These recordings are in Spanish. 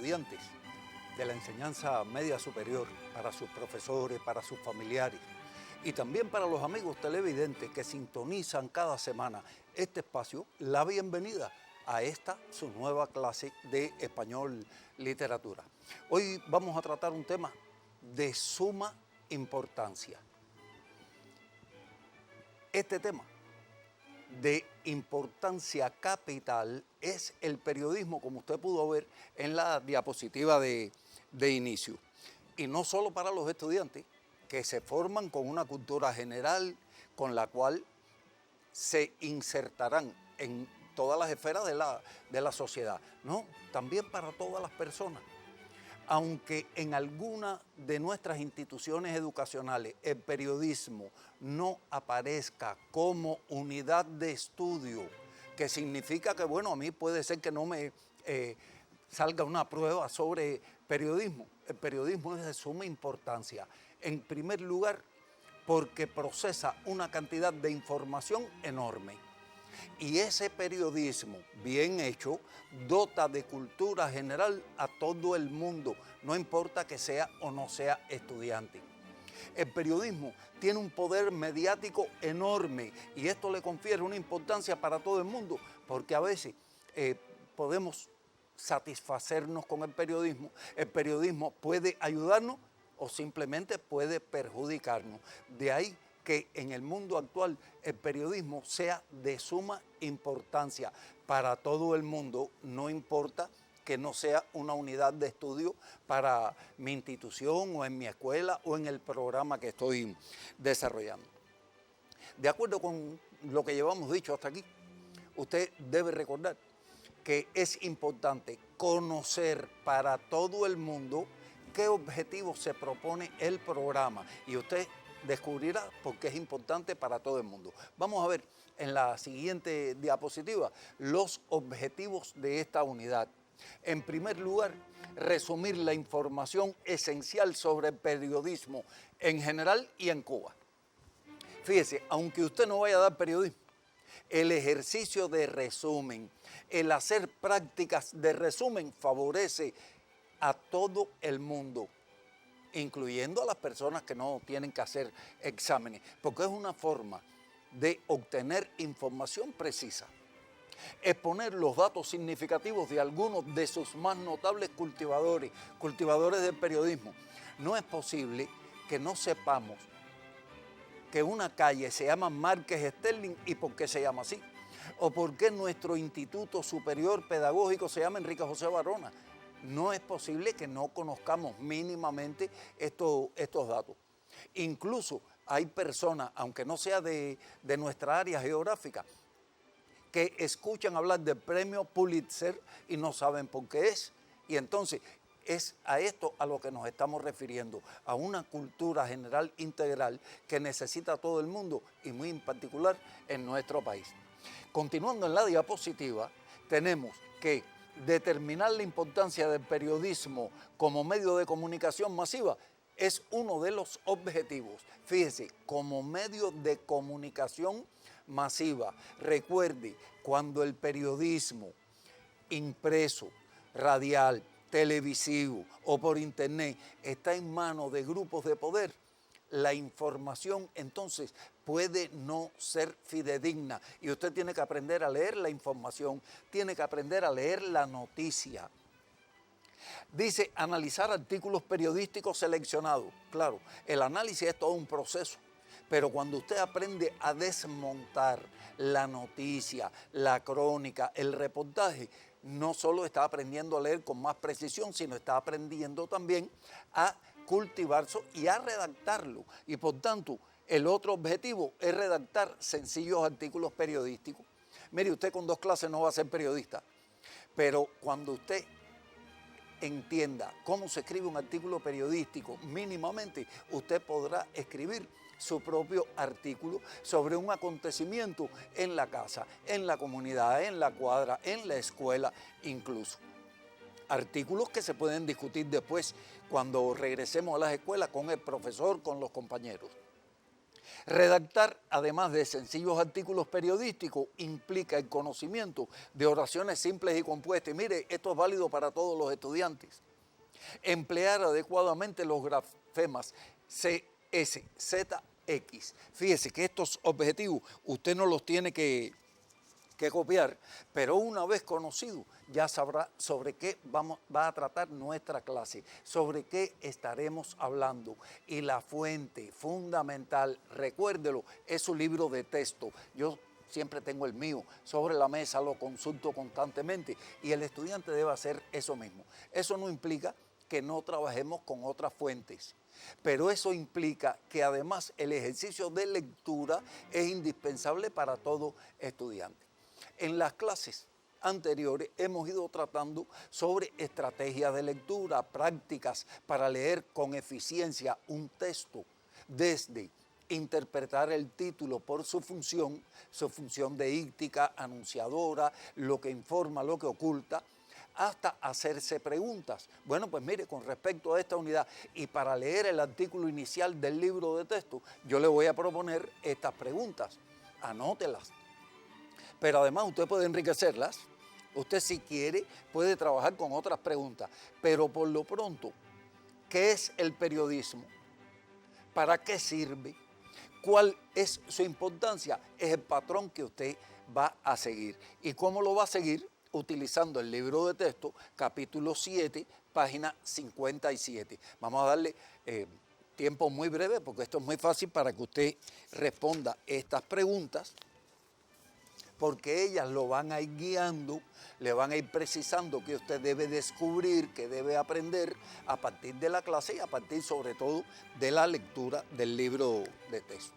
estudiantes de la enseñanza media superior, para sus profesores, para sus familiares y también para los amigos televidentes que sintonizan cada semana este espacio, la bienvenida a esta su nueva clase de español literatura. Hoy vamos a tratar un tema de suma importancia. Este tema de importancia capital es el periodismo, como usted pudo ver en la diapositiva de inicio. Y no solo para los estudiantes, que se forman con una cultura general con la cual se insertarán en todas las esferas de la sociedad. No, también para todas las personas. Aunque en alguna de nuestras instituciones educacionales el periodismo no aparezca como unidad de estudio, que significa que, bueno, a mí puede ser que no me salga una prueba sobre periodismo. El periodismo es de suma importancia. En primer lugar, porque procesa una cantidad de información enorme. Y ese periodismo bien hecho dota de cultura general a todo el mundo, no importa que sea o no sea estudiante. El periodismo tiene un poder mediático enorme y esto le confiere una importancia para todo el mundo, porque a veces podemos satisfacernos con el periodismo puede ayudarnos o simplemente puede perjudicarnos. De ahí que en el mundo actual el periodismo sea de suma importancia para todo el mundo, no importa que no sea una unidad de estudio para mi institución o en mi escuela o en el programa que estoy desarrollando. De acuerdo con lo que llevamos dicho hasta aquí, usted debe recordar que es importante conocer para todo el mundo qué objetivos se propone el programa y usted descubrirá por qué es importante para todo el mundo. Vamos a ver en la siguiente diapositiva los objetivos de esta unidad. En primer lugar, resumir la información esencial sobre el periodismo en general y en Cuba. Fíjese, aunque usted no vaya a dar periodismo, el ejercicio de resumen, el hacer prácticas de resumen favorece a todo el mundo, incluyendo a las personas que no tienen que hacer exámenes, porque es una forma de obtener información precisa. Exponer los datos significativos de algunos de sus más notables cultivadores del periodismo. No es posible que no sepamos que una calle se llama Márquez Sterling y por qué se llama así, o por qué nuestro Instituto Superior Pedagógico se llama Enrique José Barona. No es posible que no conozcamos mínimamente estos datos. Incluso hay personas, aunque no sea de nuestra área geográfica, que escuchan hablar del premio Pulitzer y no saben por qué es. Y entonces es a esto a lo que nos estamos refiriendo, a una cultura general integral que necesita todo el mundo y muy en particular en nuestro país. Continuando en la diapositiva, tenemos que determinar la importancia del periodismo como medio de comunicación masiva es uno de los objetivos. Fíjese, como medio de comunicación masiva. Recuerde, cuando el periodismo impreso, radial, televisivo o por internet está en manos de grupos de poder, la información entonces puede no ser fidedigna y usted tiene que aprender a leer la información, tiene que aprender a leer la noticia. Dice, analizar artículos periodísticos seleccionados. Claro, el análisis es todo un proceso, pero cuando usted aprende a desmontar la noticia, la crónica, el reportaje, no solo está aprendiendo a leer con más precisión, sino está aprendiendo también a cultivarlo y a redactarlo. Y por tanto, el otro objetivo es redactar sencillos artículos periodísticos. Mire, usted con 2 clases no va a ser periodista, pero cuando usted entienda cómo se escribe un artículo periodístico mínimamente, usted podrá escribir su propio artículo sobre un acontecimiento en la casa, en la comunidad, en la cuadra, en la escuela incluso. Artículos que se pueden discutir después cuando regresemos a las escuelas con el profesor, con los compañeros. Redactar, además de sencillos artículos periodísticos, implica el conocimiento de oraciones simples y compuestas. Y mire, esto es válido para todos los estudiantes. Emplear adecuadamente los grafemas CS, Z, X. Fíjese que estos objetivos usted no los tiene que copiar, pero una vez conocido ya sabrá sobre qué va a tratar nuestra clase, sobre qué estaremos hablando. Y la fuente fundamental, recuérdelo, es su libro de texto. Yo siempre tengo el mío sobre la mesa, lo consulto constantemente y el estudiante debe hacer eso mismo. Eso no implica que no trabajemos con otras fuentes, pero eso implica que además el ejercicio de lectura es indispensable para todo estudiante. En las clases anteriores hemos ido tratando sobre estrategias de lectura, prácticas para leer con eficiencia un texto, desde interpretar el título por su función deíctica, anunciadora, lo que informa, lo que oculta, hasta hacerse preguntas. Bueno, pues mire, con respecto a esta unidad y para leer el artículo inicial del libro de texto, yo le voy a proponer estas preguntas. Anótelas. Pero además usted puede enriquecerlas. Usted, si quiere, puede trabajar con otras preguntas. Pero por lo pronto, ¿qué es el periodismo? ¿Para qué sirve? ¿Cuál es su importancia? Es el patrón que usted va a seguir. ¿Y cómo lo va a seguir? Utilizando el libro de texto, capítulo 7, página 57. Vamos a darle tiempo muy breve, porque esto es muy fácil para que usted responda estas preguntas, porque ellas lo van a ir guiando, le van a ir precisando que usted debe descubrir, que debe aprender a partir de la clase y a partir sobre todo de la lectura del libro de texto.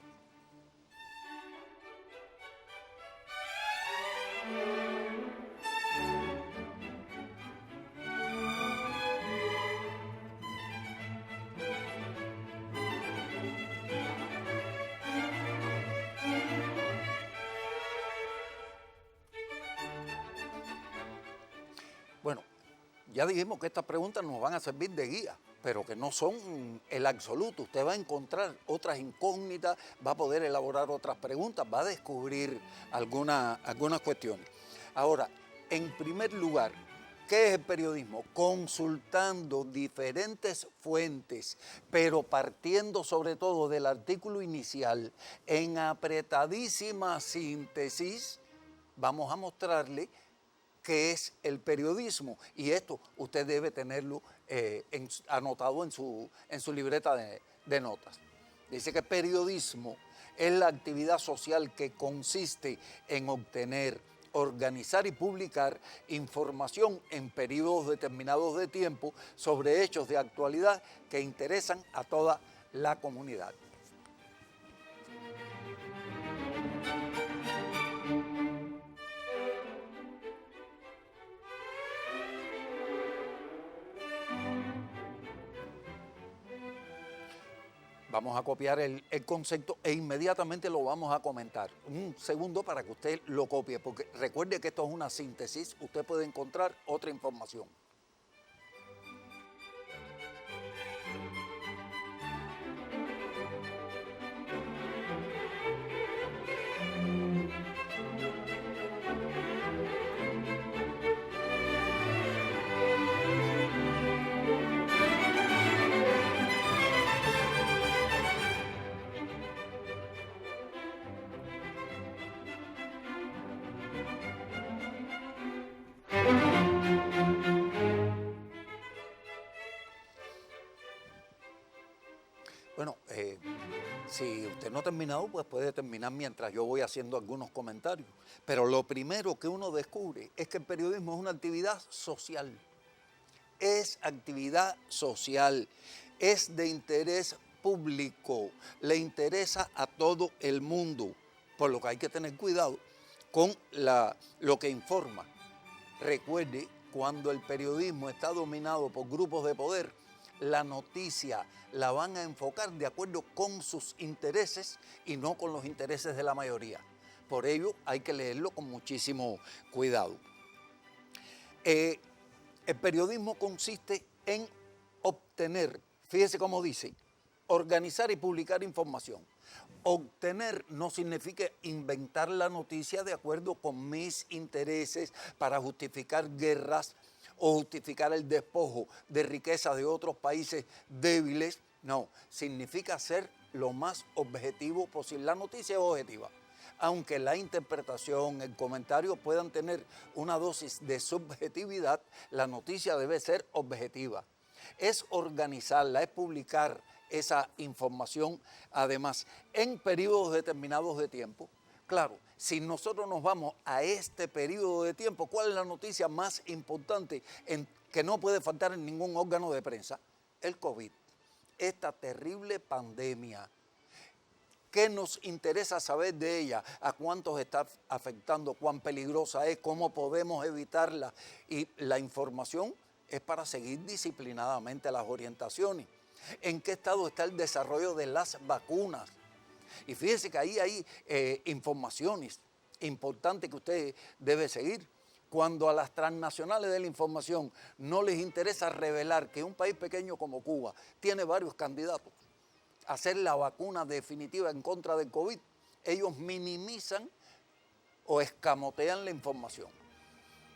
Bueno, ya dijimos que estas preguntas nos van a servir de guía, pero que no son el absoluto. Usted va a encontrar otras incógnitas, va a poder elaborar otras preguntas, va a descubrir algunas cuestiones. Ahora, en primer lugar, ¿qué es el periodismo? Consultando diferentes fuentes, pero partiendo sobre todo del artículo inicial, en apretadísima síntesis, vamos a mostrarle qué es el periodismo. Y esto usted debe tenerlo anotado en su libreta de notas. Dice que periodismo es la actividad social que consiste en obtener, organizar y publicar información en periodos determinados de tiempo sobre hechos de actualidad que interesan a toda la comunidad. Vamos a copiar el concepto e inmediatamente lo vamos a comentar. Un segundo para que usted lo copie, porque recuerde que esto es una síntesis, usted puede encontrar otra información. Bueno, si usted no ha terminado, pues puede terminar mientras yo voy haciendo algunos comentarios. Pero lo primero que uno descubre es que el periodismo es una actividad social. Es actividad social, es de interés público, le interesa a todo el mundo, por lo que hay que tener cuidado con lo que informa. Recuerde, cuando el periodismo está dominado por grupos de poder, la noticia la van a enfocar de acuerdo con sus intereses y no con los intereses de la mayoría. Por ello hay que leerlo con muchísimo cuidado. El periodismo consiste en obtener, fíjese cómo dice, organizar y publicar información. Obtener no significa inventar la noticia de acuerdo con mis intereses para justificar guerras o justificar el despojo de riqueza de otros países débiles. No, significa ser lo más objetivo posible. La noticia es objetiva. Aunque la interpretación, el comentario puedan tener una dosis de subjetividad, la noticia debe ser objetiva. Es organizarla, es publicar esa información, además, en periodos determinados de tiempo. Claro, si nosotros nos vamos a este periodo de tiempo, ¿cuál es la noticia más importante que no puede faltar en ningún órgano de prensa? El COVID, esta terrible pandemia. ¿Qué nos interesa saber de ella? ¿A cuántos está afectando? ¿Cuán peligrosa es? ¿Cómo podemos evitarla? Y la información es para seguir disciplinadamente las orientaciones. ¿En qué estado está el desarrollo de las vacunas? Y fíjense que ahí hay informaciones importantes que usted debe seguir. Cuando a las transnacionales de la información no les interesa revelar que un país pequeño como Cuba tiene varios candidatos a hacer la vacuna definitiva en contra del COVID, ellos minimizan o escamotean la información.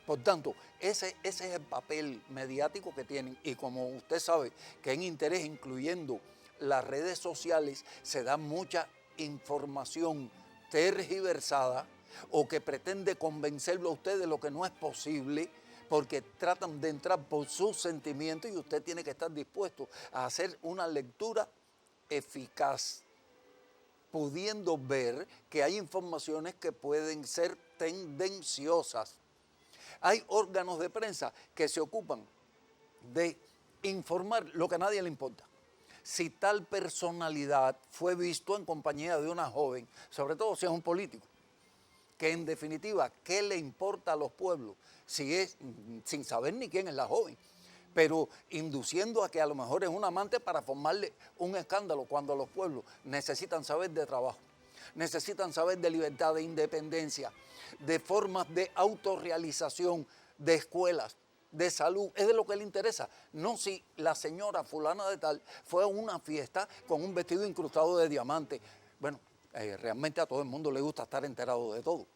Por tanto, ese es el papel mediático que tienen, y como usted sabe que en interés, incluyendo las redes sociales, se da mucha información tergiversada o que pretende convencerlo a usted de lo que no es posible, porque tratan de entrar por sus sentimientos, y usted tiene que estar dispuesto a hacer una lectura eficaz, pudiendo ver que hay informaciones que pueden ser tendenciosas. Hay órganos de prensa que se ocupan de informar lo que a nadie le importa. Si tal personalidad fue visto en compañía de una joven, sobre todo si es un político, que en definitiva, ¿qué le importa a los pueblos? Si es sin saber ni quién es la joven, pero induciendo a que a lo mejor es un amante para formarle un escándalo, cuando los pueblos necesitan saber de trabajo, necesitan saber de libertad, de independencia, de formas de autorrealización, de escuelas, de salud. Es de lo que le interesa. No si la señora fulana de tal fue a una fiesta con un vestido incrustado de diamante. Bueno, realmente a todo el mundo le gusta estar enterado de todo.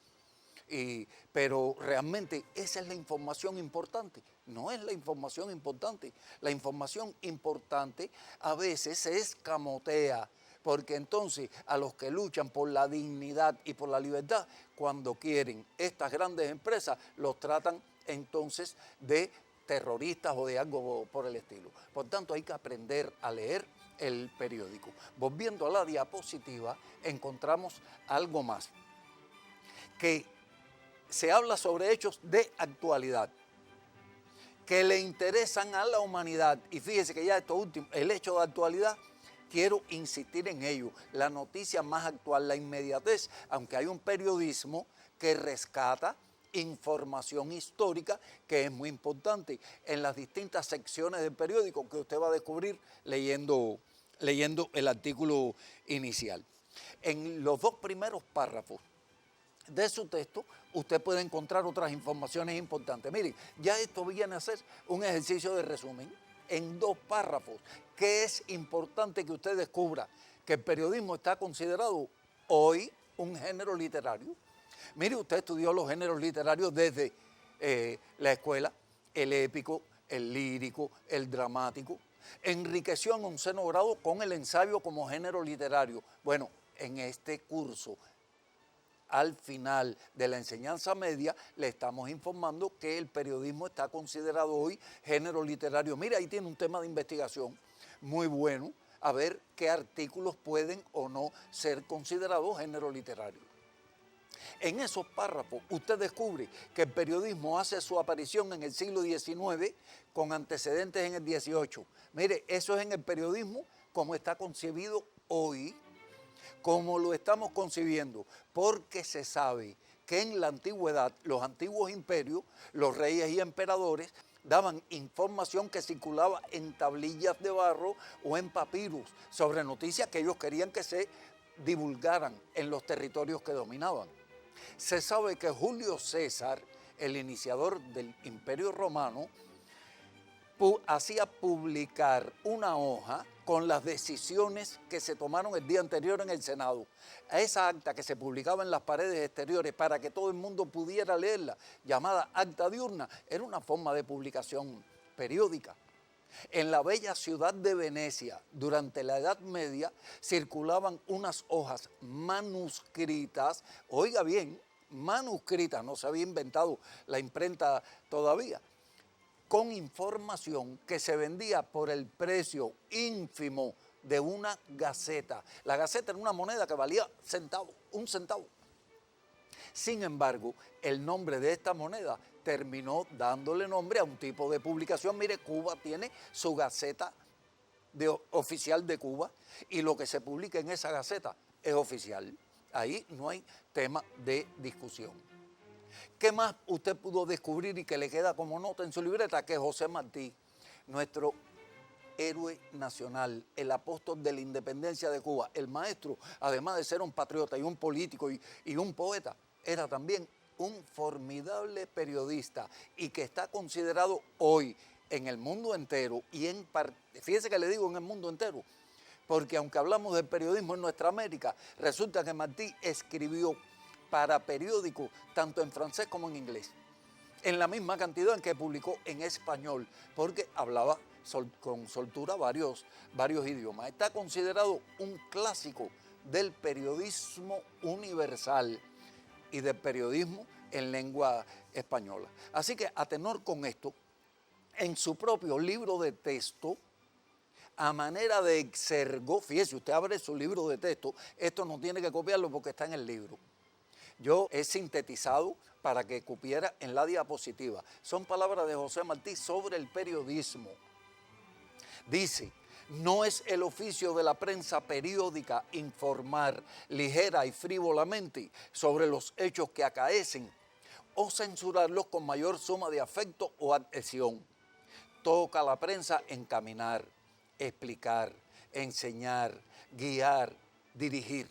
Pero realmente esa es la información importante. No es la información importante. La información importante a veces se escamotea, porque entonces a los que luchan por la dignidad y por la libertad, cuando quieren estas grandes empresas, los tratan entonces de terroristas o de algo por el estilo. Por tanto, hay que aprender a leer el periódico. Volviendo a la diapositiva, encontramos algo más, que se habla sobre hechos de actualidad que le interesan a la humanidad. Y fíjese que ya esto último, el hecho de actualidad, quiero insistir en ello, la noticia más actual, la inmediatez, aunque hay un periodismo que rescata información histórica que es muy importante en las distintas secciones del periódico que usted va a descubrir leyendo el artículo inicial. En los dos primeros párrafos de su texto, usted puede encontrar otras informaciones importantes. Miren, ya esto viene a ser un ejercicio de resumen en dos párrafos. ¿Qué es importante que usted descubra? Que el periodismo está considerado hoy un género literario. Mire, usted estudió los géneros literarios desde la escuela, el épico, el lírico, el dramático. Enriqueció en 11º grado con el ensayo como género literario. Bueno, en este curso, al final de la enseñanza media, le estamos informando que el periodismo está considerado hoy género literario. Mira, ahí tiene un tema de investigación muy bueno, a ver qué artículos pueden o no ser considerados género literario. En esos párrafos usted descubre que el periodismo hace su aparición en el siglo XIX con antecedentes en el XVIII. Mire, eso es en el periodismo como está concebido hoy, como lo estamos concibiendo, porque se sabe que en la antigüedad, los antiguos imperios, los reyes y emperadores daban información que circulaba en tablillas de barro o en papiros sobre noticias que ellos querían que se divulgaran en los territorios que dominaban. Se sabe que Julio César, el iniciador del Imperio Romano, hacía publicar una hoja con las decisiones que se tomaron el día anterior en el Senado. A esa acta que se publicaba en las paredes exteriores para que todo el mundo pudiera leerla, llamada acta diurna, era una forma de publicación periódica. En la bella ciudad de Venecia, durante la Edad Media, circulaban unas hojas manuscritas, oiga bien, manuscritas, no se había inventado la imprenta todavía, con información que se vendía por el precio ínfimo de una gaceta. La gaceta era una moneda que valía centavo, un centavo. Sin embargo, el nombre de esta moneda terminó dándole nombre a un tipo de publicación. Mire, Cuba tiene su gaceta oficial de Cuba y lo que se publica en esa gaceta es oficial. Ahí no hay tema de discusión. ¿Qué más usted pudo descubrir y que le queda como nota en su libreta? Que José Martí, nuestro héroe nacional, el apóstol de la independencia de Cuba, el maestro, además de ser un patriota y un político y un poeta, era también un formidable periodista y que está considerado hoy en el mundo entero y fíjese que le digo en el mundo entero, porque aunque hablamos del periodismo en nuestra América, resulta que Martí escribió para periódicos tanto en francés como en inglés, en la misma cantidad en que publicó en español, porque hablaba con soltura varios idiomas. Está considerado un clásico del periodismo universal y del periodismo en lengua española. Así que a tenor con esto, en su propio libro de texto, a manera de exergo, fíjese, usted abre su libro de texto, esto no tiene que copiarlo porque está en el libro. Yo he sintetizado para que cupiera en la diapositiva. Son palabras de José Martí sobre el periodismo. Dice: no es el oficio de la prensa periódica informar ligera y frívolamente sobre los hechos que acaecen o censurarlos con mayor suma de afecto o adhesión. Toca a la prensa encaminar, explicar, enseñar, guiar, dirigir.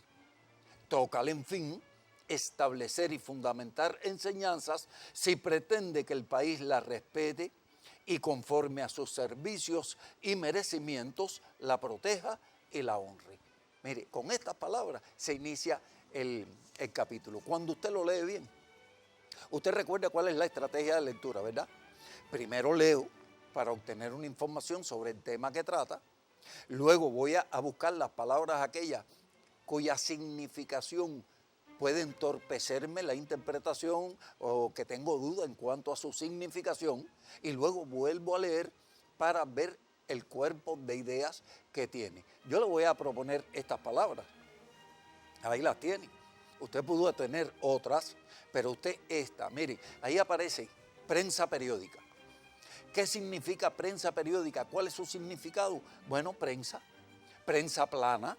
Tócale, en fin, establecer y fundamentar enseñanzas si pretende que el país la respete y conforme a sus servicios y merecimientos la proteja y la honre. Mire, con estas palabras se inicia el capítulo. Cuando usted lo lee bien, usted recuerda cuál es la estrategia de lectura, ¿verdad? Primero leo para obtener una información sobre el tema que trata, luego voy a buscar las palabras aquellas cuya significación puede entorpecerme la interpretación o que tengo duda en cuanto a su significación, y luego vuelvo a leer para ver el cuerpo de ideas que tiene. Yo le voy a proponer estas palabras. Ahí las tiene. Usted pudo tener otras, pero usted esta. Mire, ahí aparece prensa periódica. ¿Qué significa prensa periódica? ¿Cuál es su significado? Bueno, prensa plana,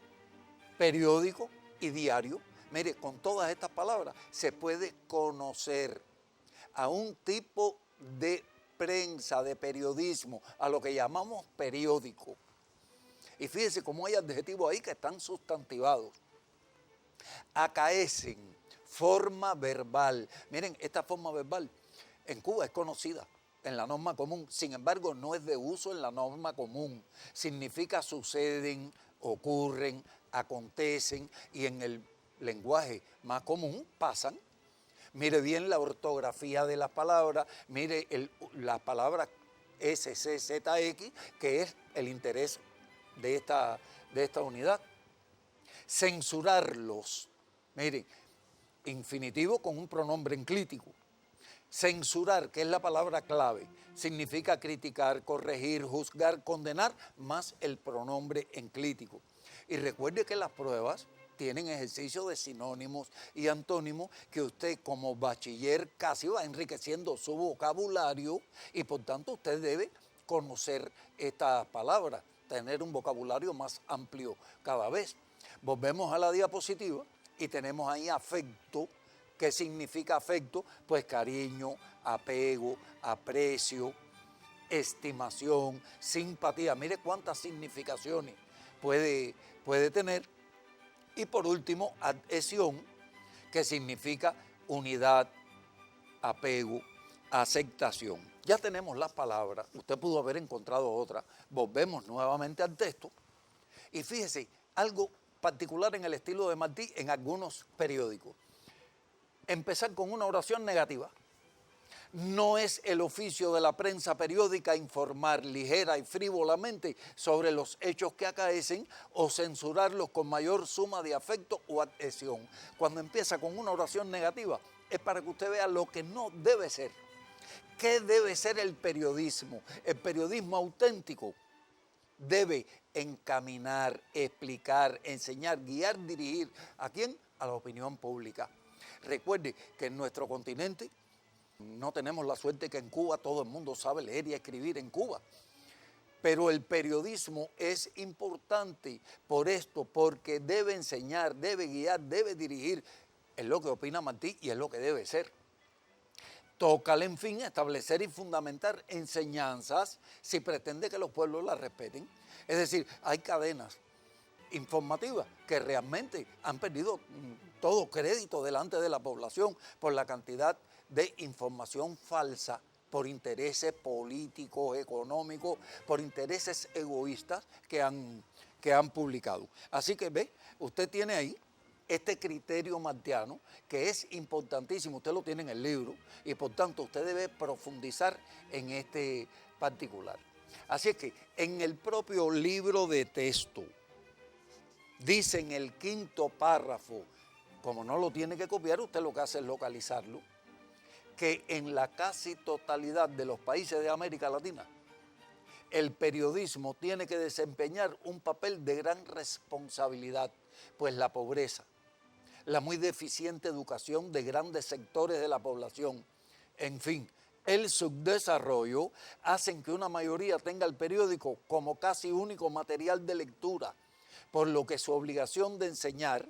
periódico y diario. Mire, con todas estas palabras se puede conocer a un tipo de prensa, de periodismo, a lo que llamamos periódico. Y fíjese cómo hay adjetivos ahí que están sustantivados. Acaecen, forma verbal. Miren, esta forma verbal en Cuba es conocida en la norma común, sin embargo no es de uso en la norma común. Significa suceden, ocurren, acontecen, y en el lenguaje más común pasan. Mire bien la ortografía de las palabras, mire la palabra SCZX, que es el interés de esta unidad. Censurarlos, miren, infinitivo con un pronombre enclítico. Censurar, que es la palabra clave, significa criticar, corregir, juzgar, condenar, más el pronombre enclítico. Y recuerde que las pruebas tienen ejercicio de sinónimos y antónimos que usted como bachiller casi va enriqueciendo su vocabulario, y por tanto usted debe conocer estas palabras, tener un vocabulario más amplio cada vez. Volvemos a la diapositiva y tenemos ahí afecto. ¿Qué significa afecto? Pues cariño, apego, aprecio, estimación, simpatía. Mire cuántas significaciones puede tener. Y por último, adhesión, que significa unidad, apego, aceptación. Ya tenemos las palabras, usted pudo haber encontrado otras. Volvemos nuevamente al texto Y fíjese, algo particular en el estilo de Martí en algunos periódicos. Empezar con una oración negativa. No es el oficio de la prensa periódica informar ligera y frívolamente sobre los hechos que acaecen o censurarlos con mayor suma de afecto o adhesión. Cuando empieza con una oración negativa, es para que usted vea lo que no debe ser. ¿Qué debe ser el periodismo? El periodismo auténtico debe encaminar, explicar, enseñar, guiar, dirigir. ¿A quién? A la opinión pública. Recuerde que en nuestro continente no tenemos la suerte que en Cuba todo el mundo sabe leer y escribir en Cuba. Pero el periodismo es importante por esto, porque debe enseñar, debe guiar, debe dirigir. Es lo que opina Martí y es lo que debe ser. Tócale, en fin, establecer y fundamentar enseñanzas si pretende que los pueblos las respeten. Es decir, hay cadenas informativas que realmente han perdido todo crédito delante de la población por la cantidad de información falsa, por intereses políticos, económicos, por intereses egoístas que han publicado. Así que ve, usted tiene ahí este criterio martiano que es importantísimo, usted lo tiene en el libro y por tanto usted debe profundizar en este particular. Así es que en el propio libro de texto, dice en el 5º párrafo, como no lo tiene que copiar, usted lo que hace es localizarlo, que en la casi totalidad de los países de América Latina, el periodismo tiene que desempeñar un papel de gran responsabilidad, pues la pobreza, la muy deficiente educación de grandes sectores de la población, en fin, el subdesarrollo, hacen que una mayoría tenga el periódico como casi único material de lectura, por lo que su obligación de enseñar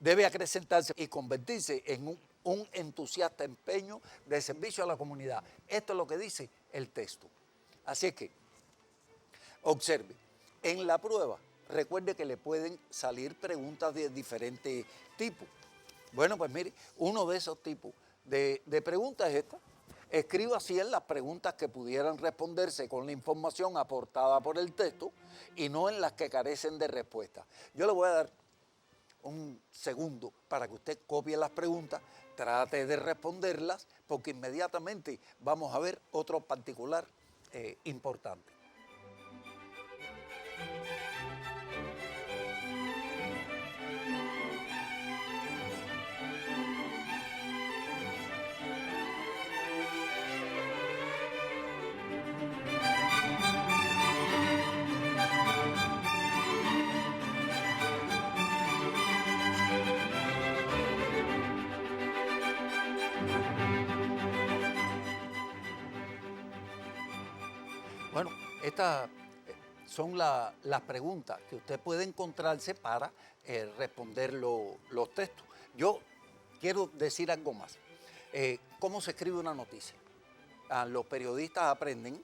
debe acrecentarse y convertirse en un entusiasta empeño de servicio a la comunidad. Esto es lo que dice el texto. Así es que, observe, en la prueba, recuerde que le pueden salir preguntas de diferentes tipos. Bueno, pues mire, uno de esos tipos de preguntas es esta. Escriba así en las preguntas que pudieran responderse con la información aportada por el texto y no en las que carecen de respuesta. Yo le voy a dar un segundo para que usted copie las preguntas, trate de responderlas, porque inmediatamente vamos a ver otro particular importante. Bueno, estas son las preguntas que usted puede encontrarse para responder los textos. Yo quiero decir algo más. ¿Cómo se escribe una noticia? Los periodistas aprenden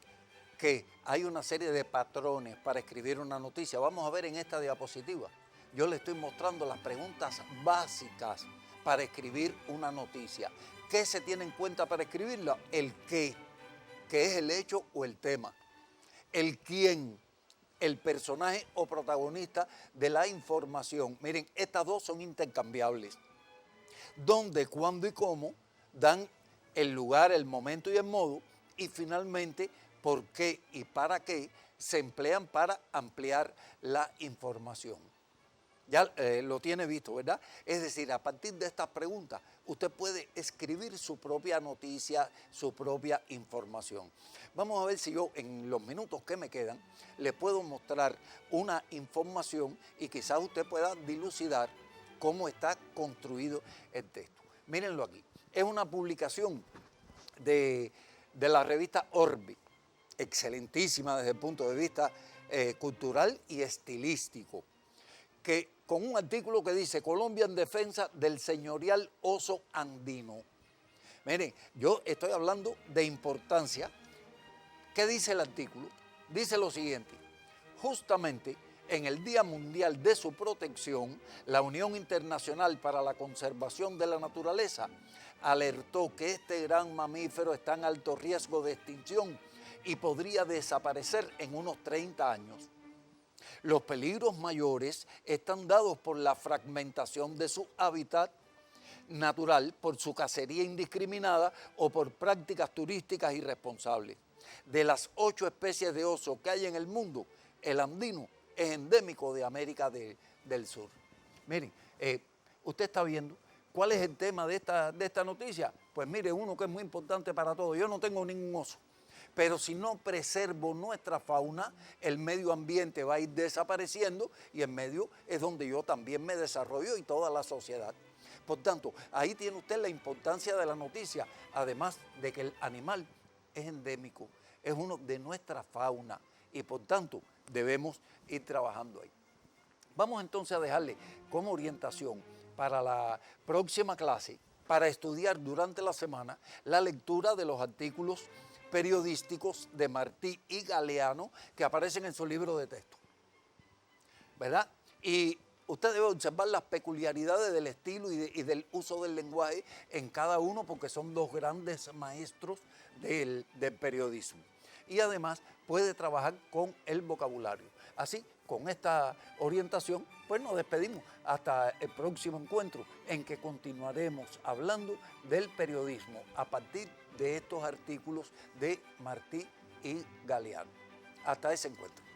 que hay una serie de patrones para escribir una noticia. Vamos a ver en esta diapositiva. Yo le estoy mostrando las preguntas básicas para escribir una noticia. ¿Qué se tiene en cuenta para escribirla? El qué, que es el hecho o el tema. El quién, el personaje o protagonista de la información. Miren, estas dos son intercambiables. Dónde, cuándo y cómo dan el lugar, el momento y el modo. Y finalmente, por qué y para qué se emplean para ampliar la información. Ya lo tiene visto, ¿verdad? Es decir, a partir de estas preguntas, usted puede escribir su propia noticia, su propia información. Vamos a ver si yo, en los minutos que me quedan, le puedo mostrar una información y quizás usted pueda dilucidar cómo está construido el texto. Mírenlo aquí. Es una publicación de la revista Orbe, excelentísima desde el punto de vista cultural y estilístico, que con un artículo que dice Colombia en defensa del señorial oso andino. Miren, yo estoy hablando de importancia. ¿Qué dice el artículo? Dice lo siguiente: justamente en el Día Mundial de su Protección, la Unión Internacional para la Conservación de la Naturaleza alertó que este gran mamífero está en alto riesgo de extinción y podría desaparecer en unos 30 años. Los peligros mayores están dados por la fragmentación de su hábitat natural, por su cacería indiscriminada o por prácticas turísticas irresponsables. De las 8 especies de oso que hay en el mundo, el andino es endémico de América del Sur. Miren, usted está viendo cuál es el tema de esta noticia. Pues mire, uno que es muy importante para todos. Yo no tengo ningún oso, pero si no preservo nuestra fauna, el medio ambiente va a ir desapareciendo y en medio es donde yo también me desarrollo y toda la sociedad. Por tanto, ahí tiene usted la importancia de la noticia, además de que el animal es endémico, es uno de nuestra fauna y por tanto debemos ir trabajando ahí. Vamos entonces a dejarle como orientación para la próxima clase, para estudiar durante la semana, la lectura de los artículos periodísticos de Martí y Galeano que aparecen en su libro de texto, ¿verdad? Y usted debe observar las peculiaridades del estilo y del uso del lenguaje en cada uno porque son dos grandes maestros del periodismo. Y además puede trabajar con el vocabulario. Así, con esta orientación, pues nos despedimos hasta el próximo encuentro en que continuaremos hablando del periodismo a partir de estos artículos de Martí y Galeano. Hasta ese encuentro.